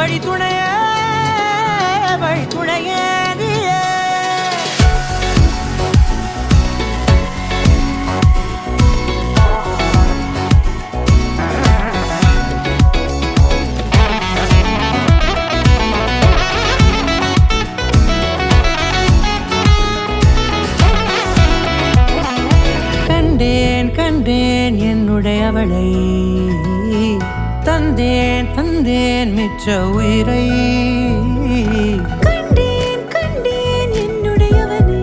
வழித்துணையே வழித்துணையே நீயே. கண்டேன் கண்டேன் என்னுடையவளை, தந்தேன் தந்தேன் மிச்ச உயிரை. கண்டேன் கண்டேன் என்னுடையவனை,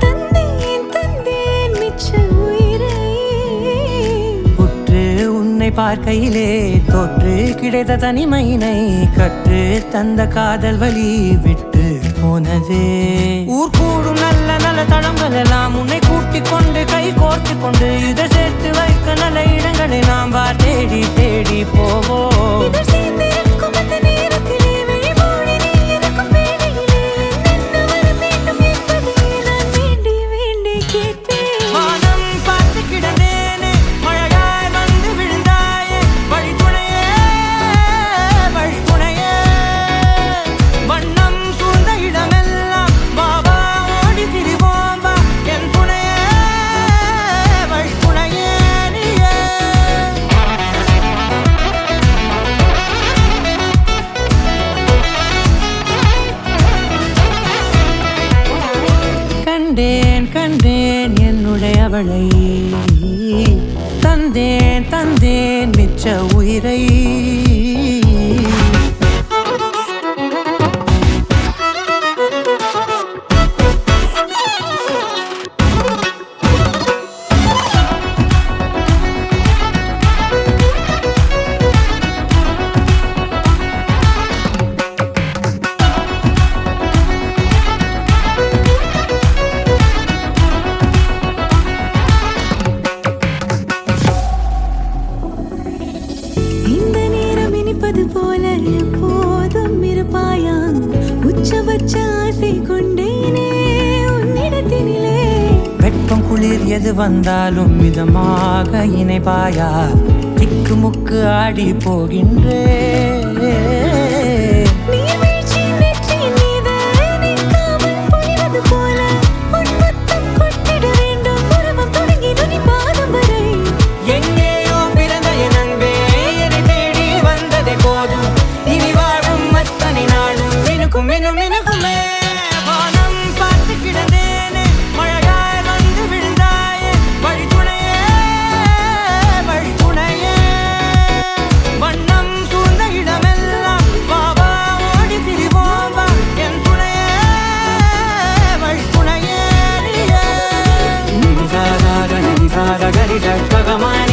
தந்தேன் தந்தேன் மிச்ச உயிரை. உற்று உன்னை பார்க்கையிலே தோற்று கிடைத்த தனிமையினை கற்று தந்த காதல் வழி விட்டு போனதே. ஊர் கூடும் நல்ல நல்ல தளங்கள் எல்லாம் உன்னை கூட்டிக் கொண்டு கை கோர்த்து கொண்டு இதை சேர்த்து வைக்க நல்ல இடங்களை நாம் வா தேடி தேடி போவோம். இதழ் சேர்ந்திருக்கும் அந்த நேரத்திலே விழிமூடி நீ இருக்கும் வேளையிலே என்னென்ன வர வேண்டும் என்பதை நான் வேண்டி வேண்டி கேட்பேன். வானம் பார்த்து கிடந்தேனே, மழையாய் வந்து விழுந்தாயே, வழித்துணையே வழித்துணையே. வண்ணம் சூழ்ந்த இடமெல்லாம் வா வா ஓடி திரிவோம் வா, என் துணையே வழித்துணையே நீயே. கண்டேன் கண்டேன் என்னுடையவளை, தந்தேன் தந்தேன் மிச்ச உயிரை. இந்த நேரம் இனிப்பது போல எப்போதும் இருப்பாயா, உச்சபட்ச ஆசை கொண்டேனே உன்னிடத்தினிலே. வெப்பம் குளிர் எது வந்தாலும் மிதமாக இணைப்பாயா, திக்கு முக்கு ஆடி போகின்றே. நீர்வீழ்ச்சி நெற்றியின் மீது நிற்காமல் பொழிவது போல உன் முத்தம் கொட்டிட வேண்டும் உருவம் தொடங்கி நுனி பாதம் வரை. எங்கேயோ பிறந்த என் அன்பே, என்னை தேடி வந்ததே போதும், இனி வாழும் அத்தனை நாளும் மினுக்கும் மினும் மினுக்குமே. வானம் பார்த்து கிடந்தேனே, மழையாய் வந்து விழுந்தாயே, வழித்துணையே வழித்துணையே. வண்ணம் சூழ்ந்த இடமெல்லாம் வா வா ஓடி திரிவோம் வா, என் துணையே வழித்துணையே நீயே. நிதி சாதா கரி சட்டகமான